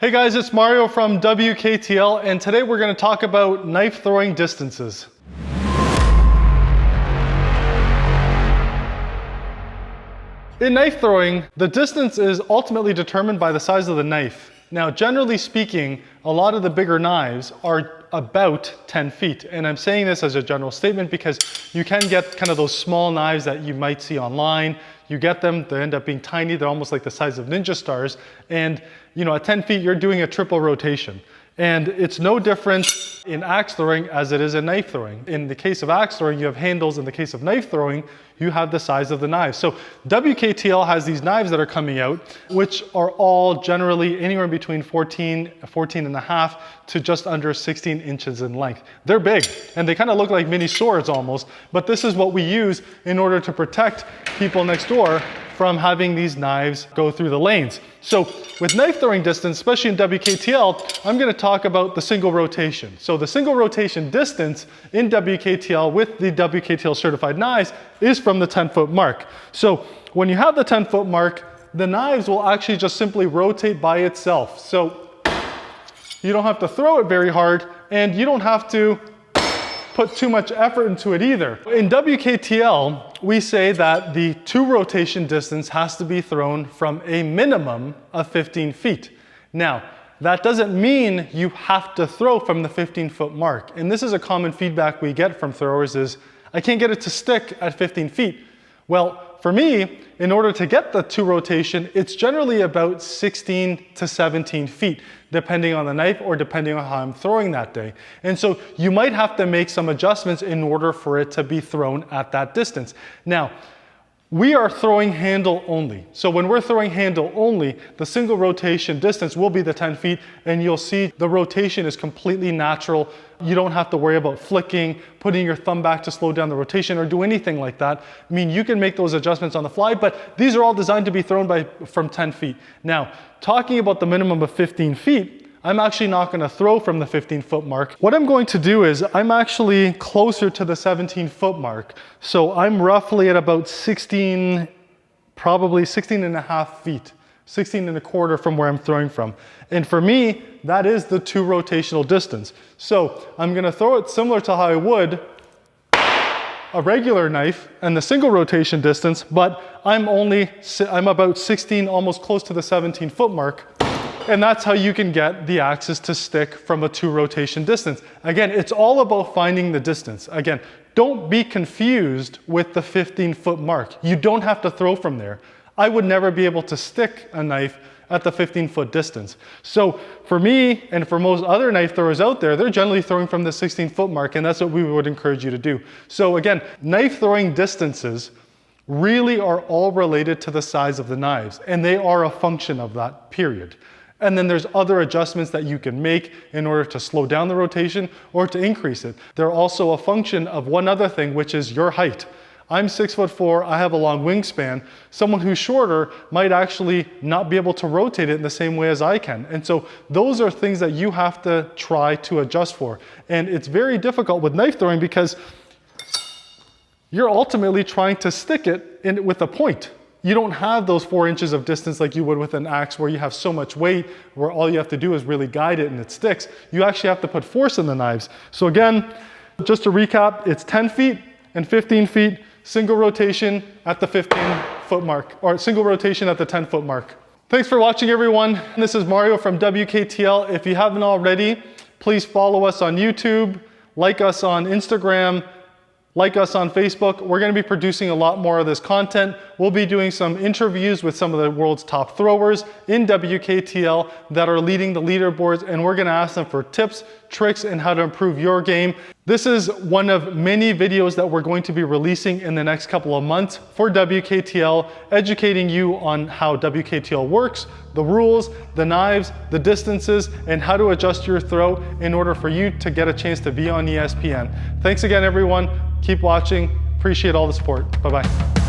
Hey guys, it's Mario from WKTL, and today we're going to talk about knife throwing distances. In knife throwing, the distance is ultimately determined by the size of the knife. Now, generally speaking, a lot of the bigger knives are about 10 feet. And I'm saying this as a general statement because you can get kind of those small knives that you might see online. You get them, they end up being tiny. They're almost like the size of ninja stars. And at 10 feet, you're doing a triple rotation. And it's no different in axe throwing as it is in knife throwing. In the case of axe throwing, you have handles. In the case of knife throwing, you have the size of the knife. So WKTL has these knives that are coming out, which are all generally anywhere between 14 and a half to just under 16 inches in length. They're big, and they kind of look like mini swords almost, but this is what we use in order to protect people next door from having these knives go through the lanes. So with knife throwing distance, especially in WKTL, I'm going to talk about the single rotation. So the single rotation distance in WKTL with the WKTL certified knives is from the 10-foot mark. So when you have the 10-foot mark, the knives will actually just simply rotate by itself. So you don't have to throw it very hard, and you don't have to put too much effort into it either. In WKTL, we say that the two rotation distance has to be thrown from a minimum of 15 feet. Now, that doesn't mean you have to throw from the 15-foot mark. And this is a common feedback we get from throwers is, I can't get it to stick at 15 feet. Well, for me, in order to get the two rotation, it's generally about 16 to 17 feet, depending on the knife or depending on how I'm throwing that day. And so you might have to make some adjustments in order for it to be thrown at that distance. Now, we are throwing handle only. So when we're throwing handle only, the single rotation distance will be the 10 feet, and you'll see the rotation is completely natural. You don't have to worry about flicking, putting your thumb back to slow down the rotation or do anything like that. I mean, you can make those adjustments on the fly, but these are all designed to be thrown from 10 feet. Now, talking about the minimum of 15 feet, I'm actually not going to throw from the 15-foot mark. What I'm going to do is I'm actually closer to the 17-foot mark. So I'm roughly at about 16, probably 16 and a half feet, 16 and a quarter from where I'm throwing from. And for me, that is the two rotational distance. So I'm going to throw it similar to how I would a regular knife and the single rotation distance, but I'm about 16, almost close to the 17-foot mark. And that's how you can get the axes to stick from a two rotation distance. Again, it's all about finding the distance. Again, don't be confused with the 15-foot mark. You don't have to throw from there. I would never be able to stick a knife at the 15-foot distance. So for me and for most other knife throwers out there, they're generally throwing from the 16-foot mark, and that's what we would encourage you to do. So again, knife throwing distances really are all related to the size of the knives, and they are a function of that, period. And then there's other adjustments that you can make in order to slow down the rotation or to increase it. They're also a function of one other thing, which is your height. I'm 6'4", I have a long wingspan. Someone who's shorter might actually not be able to rotate it in the same way as I can. And so those are things that you have to try to adjust for. And it's very difficult with knife throwing because you're ultimately trying to stick it with a point. You don't have those 4 inches of distance like you would with an axe where you have so much weight where all you have to do is really guide it and it sticks. You actually have to put force in the knives. So again, just to recap, it's 10 feet and 15 feet, single rotation at the 15-foot mark, or single rotation at the 10-foot mark. Thanks for watching, everyone. This is Mario from WKTL. If you haven't already, please follow us on YouTube, like us on Instagram, like us on Facebook. We're going to be producing a lot more of this content. We'll be doing some interviews with some of the world's top throwers in WKTL that are leading the leaderboards, and we're going to ask them for tips, tricks, and how to improve your game. This is one of many videos that we're going to be releasing in the next couple of months for WKTL, educating you on how WKTL works, the rules, the knives, the distances, and how to adjust your throw in order for you to get a chance to be on ESPN. Thanks again, everyone. Keep watching. Appreciate all the support. Bye-bye.